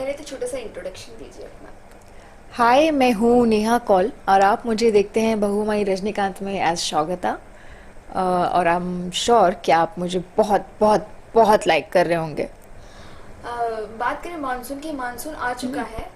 पहले तो छोटा सा इंट्रोडक्शन दीजिए अपना। हाय, मैं हूँ नेहा कौल और आप मुझे देखते हैं बहुमाई रजनीकांत में एज स्वागता। और आई एम श्योर कि आप मुझे बहुत बहुत बहुत लाइक कर रहे होंगे। बात करें मानसून की, मानसून आ चुका है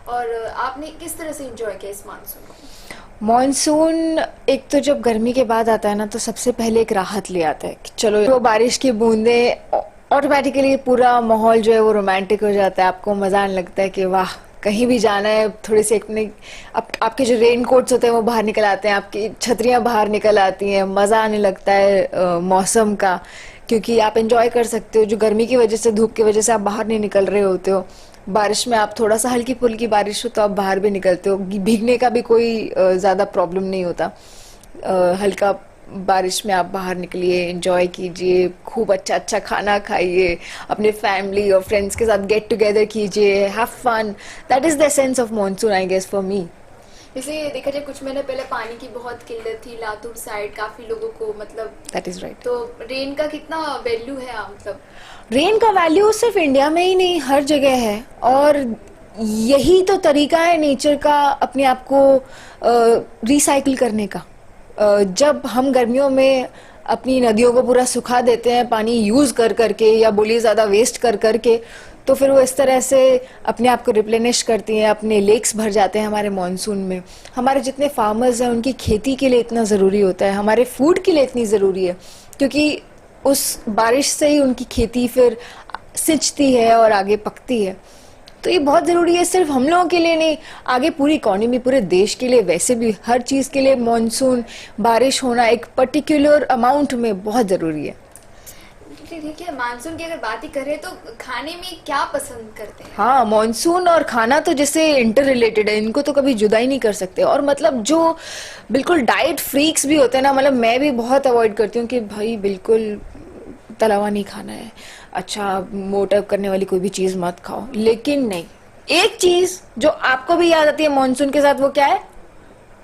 और आपने किस तरह से एंजॉय किया इस मानसून को? मॉनसून एक तो जब गर्मी के बाद आता है ना, तो सबसे पहले एक राहत ले आता है कि चलो वो बारिश की बूंदें, ऑटोमेटिकली पूरा माहौल जो है वो रोमांटिक हो जाता है। आपको मज़ा आने लगता है कि वाह, कहीं भी जाना है थोड़ी सी अपने आपके जो रेन कोट्स होते हैं वो बाहर निकल आते हैं, आपकी छतरियां बाहर निकल आती हैं, मज़ा आने लगता है मौसम का। क्योंकि आप एंजॉय कर सकते हो, जो गर्मी की वजह से, धूप की वजह से आप बाहर नहीं निकल रहे होते हो। बारिश में आप थोड़ा सा हल्की फुल्की बारिश हो तो आप बाहर भी निकलते हो, भीगने का भी कोई ज़्यादा प्रॉब्लम नहीं होता। हल्का बारिश में आप बाहर निकलिए, एंजॉय कीजिए, खूब अच्छा अच्छा खाना खाइए, अपने फैमिली और फ्रेंड्स के साथ गेट टुगेदर कीजिए, have fun. That is the sense of monsoon, I guess, for me. जैसे देखा जाए कुछ महीने पहले पानी की बहुत किल्लत थी लातूर साइड, काफी लोगों को मतलब। That is right. तो रेन का कितना वैल्यू है मतलब? रेन का वैल्यू सिर्फ इंडिया में ही नहीं, हर जगह है। और यही तो तरीका है नेचर का अपने आप को रिसाइकिल करने का। जब हम गर्मियों में अपनी नदियों को पूरा सुखा देते हैं पानी यूज़ कर करके, या बोलिए ज़्यादा वेस्ट कर करके, तो फिर वो इस तरह से अपने आप को रिप्लेनिश करती हैं, अपने लेक्स भर जाते हैं हमारे मॉनसून में। हमारे जितने फार्मर्स हैं उनकी खेती के लिए इतना ज़रूरी होता है, हमारे फूड के लिए इतनी ज़रूरी है, क्योंकि उस बारिश से ही उनकी खेती फिर सिंचती है और आगे पकती है। तो ये बहुत ज़रूरी है, सिर्फ हम लोगों के लिए नहीं, आगे पूरी इकोनॉमी, पूरे देश के लिए, वैसे भी हर चीज़ के लिए मॉनसून, बारिश होना एक पर्टिकुलर अमाउंट में बहुत ज़रूरी है। ठीक है, मानसून की अगर बात ही करें तो खाने में क्या पसंद करते हैं? हाँ, मॉनसून और खाना तो जैसे इंटर रिलेटेड है, इनको तो कभी जुदा ही नहीं कर सकते। और मतलब जो बिल्कुल डाइट फ्रीक्स भी होते हैं ना, मतलब मैं भी बहुत अवॉइड करती हूँ कि भाई बिल्कुल तला हुआ नहीं खाना है, अच्छा मोटा करने वाली कोई भी चीज़ मत खाओ। लेकिन नहीं, एक चीज़ जो आपको भी याद आती है मॉनसून के साथ, वो क्या है?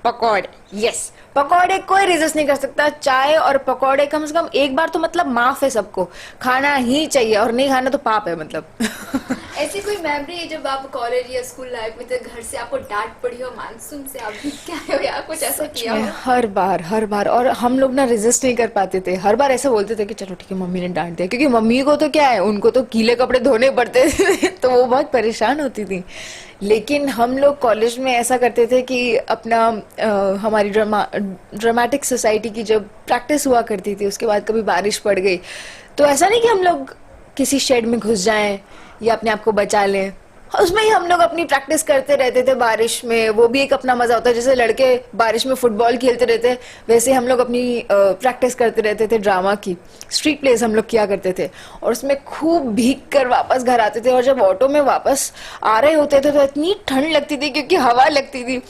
पकौड़े। यस, पकौड़े कोई रेजिस्ट नहीं कर सकता। चाय और पकौड़े कम से कम एक बार तो मतलब माफ है सबको, खाना ही चाहिए, और नहीं खाना तो पाप है मतलब। ऐसी कोई मेमोरी है जब आप कॉलेज या स्कूल लाइफ में थे, घर से आपको डांट पड़ी हो, मानसून से आप भीग के आए हो या कुछ ऐसा सच किया में हो? हर बार, और हम लोग ना रेजिस्ट नहीं कर पाते थे। हर बार ऐसा बोलते थे कि चलो ठीक है, मम्मी ने डांट दिया, क्योंकि मम्मी को तो क्या है, उनको तो गीले कपड़े धोने पड़ते थे तो वो बहुत परेशान होती थी। लेकिन हम लोग कॉलेज में ऐसा करते थे कि अपना हमारी ड्रामेटिक सोसाइटी की जब प्रैक्टिस हुआ करती थी, उसके बाद कभी बारिश पड़ गई तो ऐसा नहीं कि हम लोग किसी शेड में घुस जाएं या अपने आप को बचा लें, उसमें ही हम लोग अपनी प्रैक्टिस करते रहते थे बारिश में। वो भी एक अपना मजा होता है, जैसे लड़के बारिश में फुटबॉल खेलते रहते हैं, वैसे हम लोग अपनी प्रैक्टिस करते रहते थे ड्रामा की। स्ट्रीट प्लेस हम लोग किया करते थे और उसमें खूब भीग कर वापस घर आते थे। और जब ऑटो में वापस आ रहे होते थे तो इतनी ठंड लगती थी, क्योंकि हवा लगती थी।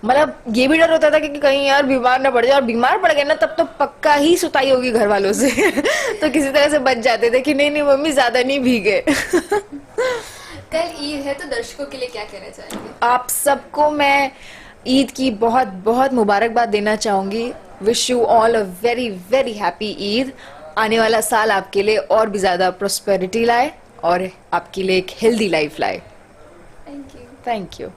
मतलब ये भी डर होता था कि कहीं यार बीमार ना पड़ जाए, और बीमार पड़ गए ना तब तो पक्का ही सुताई होगी घर वालों से तो किसी तरह से बच जाते थे कि नहीं नहीं मम्मी, ज्यादा नहीं भीगे कल ईद है तो दर्शकों के लिए क्या कहना चाहेंगे? आप सबको मैं ईद की बहुत बहुत मुबारकबाद देना चाहूँगी। Wish you all a very very happy Eid. आने वाला साल आपके लिए और भी ज़्यादा प्रोस्पेरिटी लाए और आपके लिए एक हेल्दी लाइफ लाए। Thank you. Thank you.